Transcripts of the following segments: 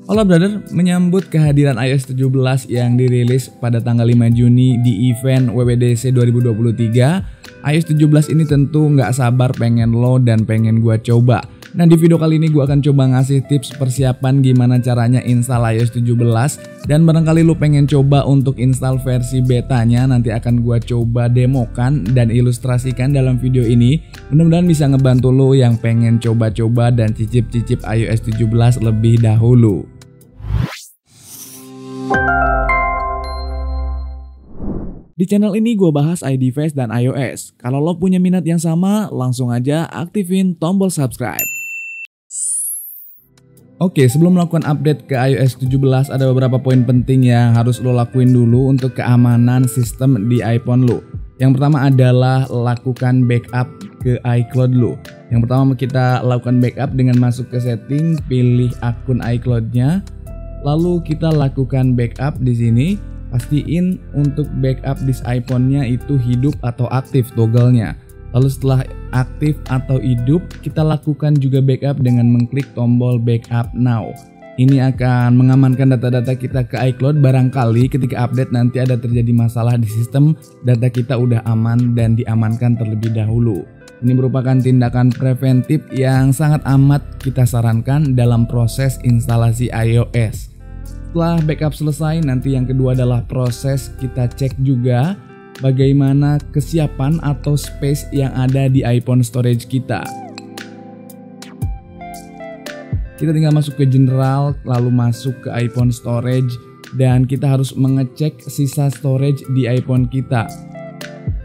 Halo brother, menyambut kehadiran iOS 17 yang dirilis pada tanggal 5 Juni di event WWDC 2023, iOS 17 ini tentu nggak sabar pengen lo dan pengen gua coba. Nah di video kali ini gua akan coba ngasih tips persiapan gimana caranya install iOS 17, dan barangkali lo pengen coba untuk install versi betanya, nanti akan gua coba demokan dan ilustrasikan dalam video ini. Mudah-mudahan bisa ngebantu lo yang pengen coba-coba dan cicip-cicip iOS 17 lebih dahulu. Di channel ini gue bahas iDevice dan iOS. Kalau lo punya minat yang sama, langsung aja aktifin tombol subscribe. Oke, sebelum melakukan update ke iOS 17, ada beberapa poin penting yang harus lo lakuin dulu untuk keamanan sistem di iPhone lo. Yang pertama adalah lakukan backup ke iCloud lo. Yang pertama kita lakukan backup dengan masuk ke setting, pilih akun iCloud-nya, lalu kita lakukan backup di sini. Pastiin untuk backup disk iPhone-nya itu hidup atau aktif toggle-nya. Lalu setelah aktif atau hidup, kita lakukan juga backup dengan mengklik tombol backup now. Ini akan mengamankan data-data kita ke iCloud, barangkali ketika update nanti ada terjadi masalah di sistem, data kita udah aman dan diamankan terlebih dahulu. Ini merupakan tindakan preventif yang sangat amat kita sarankan dalam proses instalasi iOS. Setelah backup selesai, nanti yang kedua adalah proses kita cek juga bagaimana kesiapan atau space yang ada di iPhone storage kita. Kita tinggal masuk ke general, lalu masuk ke iPhone storage, dan kita harus mengecek sisa storage di iPhone kita.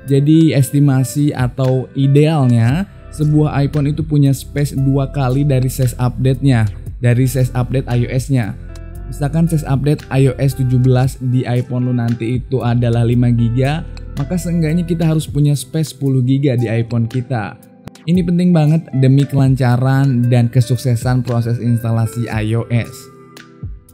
Jadi estimasi atau idealnya sebuah iPhone itu punya space 2 kali dari size update-nya, dari size update iOS-nya. Misalkan size update iOS 17 di iPhone lo nanti itu adalah 5GB, maka seenggaknya kita harus punya space 10GB di iPhone kita. Ini penting banget demi kelancaran dan kesuksesan proses instalasi iOS.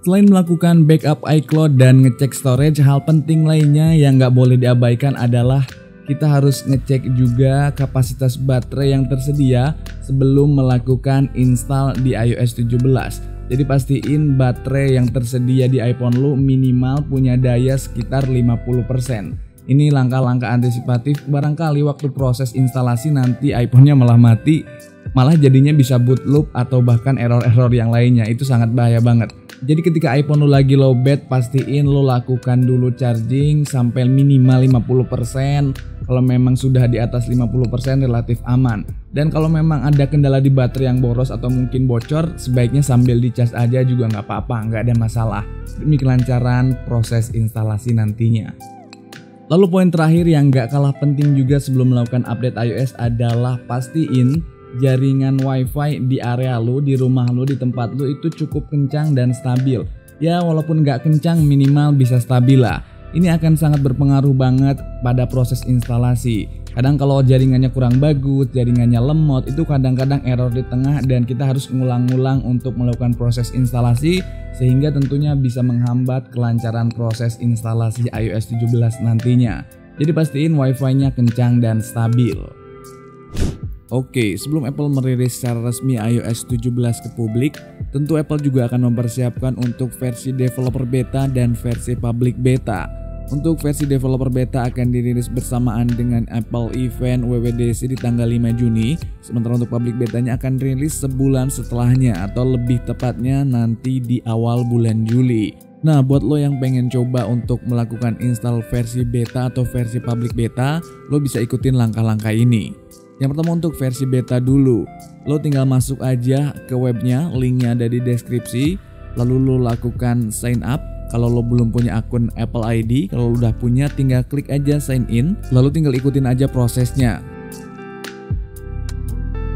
Selain melakukan backup iCloud dan ngecek storage, hal penting lainnya yang nggak boleh diabaikan adalah kita harus ngecek juga kapasitas baterai yang tersedia sebelum melakukan install di iOS 17. Jadi pastiin baterai yang tersedia di iPhone lo minimal punya daya sekitar 50%. Ini langkah-langkah antisipatif, barangkali waktu proses instalasi nanti iPhone-nya malah mati, malah jadinya bisa boot loop atau bahkan error-error yang lainnya. Itu sangat bahaya banget. Jadi ketika iPhone lo lagi lowbat, pastiin lo lakukan dulu charging sampai minimal 50%. Kalau memang sudah di atas 50% relatif aman. Dan kalau memang ada kendala di baterai yang boros atau mungkin bocor, sebaiknya sambil dicas aja juga nggak apa-apa, nggak ada masalah. Demi kelancaran proses instalasi nantinya. Lalu poin terakhir yang nggak kalah penting juga sebelum melakukan update iOS adalah pastiin jaringan WiFi di area lo, di rumah lo, di tempat lo itu cukup kencang dan stabil. Ya walaupun nggak kencang, minimal bisa stabil lah. Ini akan sangat berpengaruh banget pada proses instalasi. Kadang kalau jaringannya kurang bagus, jaringannya lemot, itu kadang-kadang error di tengah dan kita harus ngulang-ngulang untuk melakukan proses instalasi, sehingga tentunya bisa menghambat kelancaran proses instalasi iOS 17 nantinya. Jadi pastiin WiFi-nya kencang dan stabil. Oke, sebelum Apple merilis secara resmi iOS 17 ke publik, tentu Apple juga akan mempersiapkan untuk versi developer beta dan versi public beta. Untuk versi developer beta akan dirilis bersamaan dengan Apple Event WWDC di tanggal 5 Juni, sementara untuk public betanya akan rilis sebulan setelahnya atau lebih tepatnya nanti di awal bulan Juli. Nah, buat lo yang pengen coba untuk melakukan install versi beta atau versi public beta, lo bisa ikutin langkah-langkah ini. Yang pertama untuk versi beta dulu, lo tinggal masuk aja ke webnya, linknya ada di deskripsi, lalu lo lakukan sign up. Kalau lo belum punya akun Apple ID, kalau lo udah punya tinggal klik aja sign in, lalu tinggal ikutin aja prosesnya.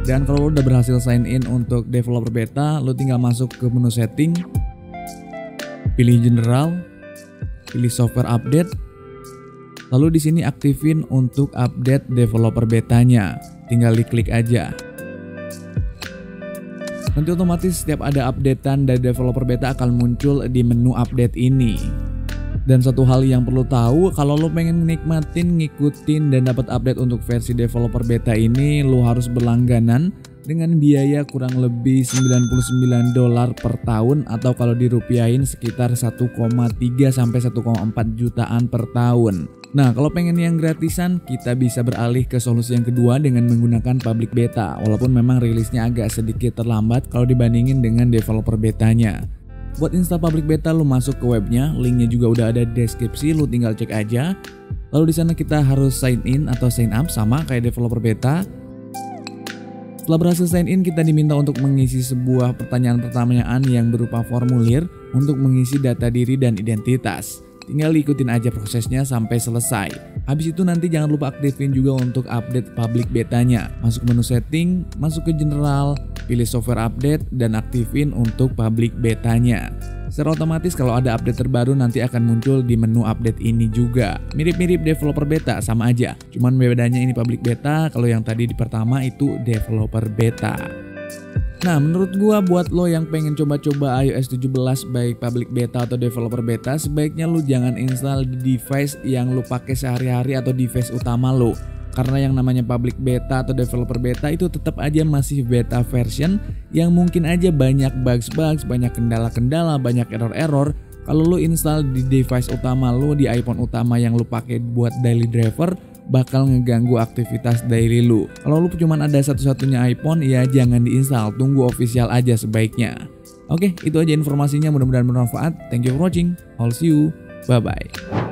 Dan kalau lo udah berhasil sign in untuk developer beta, lo tinggal masuk ke menu setting, pilih general, pilih software update. Lalu di sini aktifin untuk update developer betanya. Tinggal diklik aja. Nanti otomatis setiap ada updatean dari developer beta akan muncul di menu update ini. Dan satu hal yang perlu tahu, kalau lo pengen nikmatin, ngikutin dan dapat update untuk versi developer beta ini, lo harus berlangganan dengan biaya kurang lebih $99 per tahun atau kalau dirupiahin sekitar 1,3 sampai 1,4 jutaan per tahun. Nah, kalau pengen yang gratisan, kita bisa beralih ke solusi yang kedua dengan menggunakan public beta, walaupun memang rilisnya agak sedikit terlambat kalau dibandingin dengan developer betanya. Buat install public beta, lu masuk ke webnya, linknya juga udah ada di deskripsi, lu tinggal cek aja. Lalu di sana kita harus sign in atau sign up sama kayak developer beta. Setelah berhasil sign in, kita diminta untuk mengisi sebuah pertanyaan yang berupa formulir untuk mengisi data diri dan identitas. Tinggal ikutin aja prosesnya sampai selesai. Habis itu nanti jangan lupa aktifin juga untuk update public betanya. Masuk menu setting, masuk ke general, pilih software update dan aktifin untuk public betanya. Secara otomatis kalau ada update terbaru nanti akan muncul di menu update ini juga. Mirip-mirip developer beta, sama aja. Cuman bedanya ini public beta, kalau yang tadi di pertama itu developer beta. Nah, menurut gua buat lo yang pengen coba-coba iOS 17 baik public beta atau developer beta, sebaiknya lo jangan install di device yang lo pakai sehari-hari atau device utama lo. Karena yang namanya public beta atau developer beta itu tetap aja masih beta version yang mungkin aja banyak bugs-bugs, banyak kendala-kendala, banyak error-error. Kalau lo install di device utama lo, di iPhone utama yang lo pakai buat daily driver, bakal ngeganggu aktivitas daily lu. Kalau lu cuma ada satu-satunya iPhone, ya jangan diinstal, tunggu official aja sebaiknya. Oke, itu aja informasinya, mudah-mudahan bermanfaat. Thank you for watching. I'll see you. Bye bye.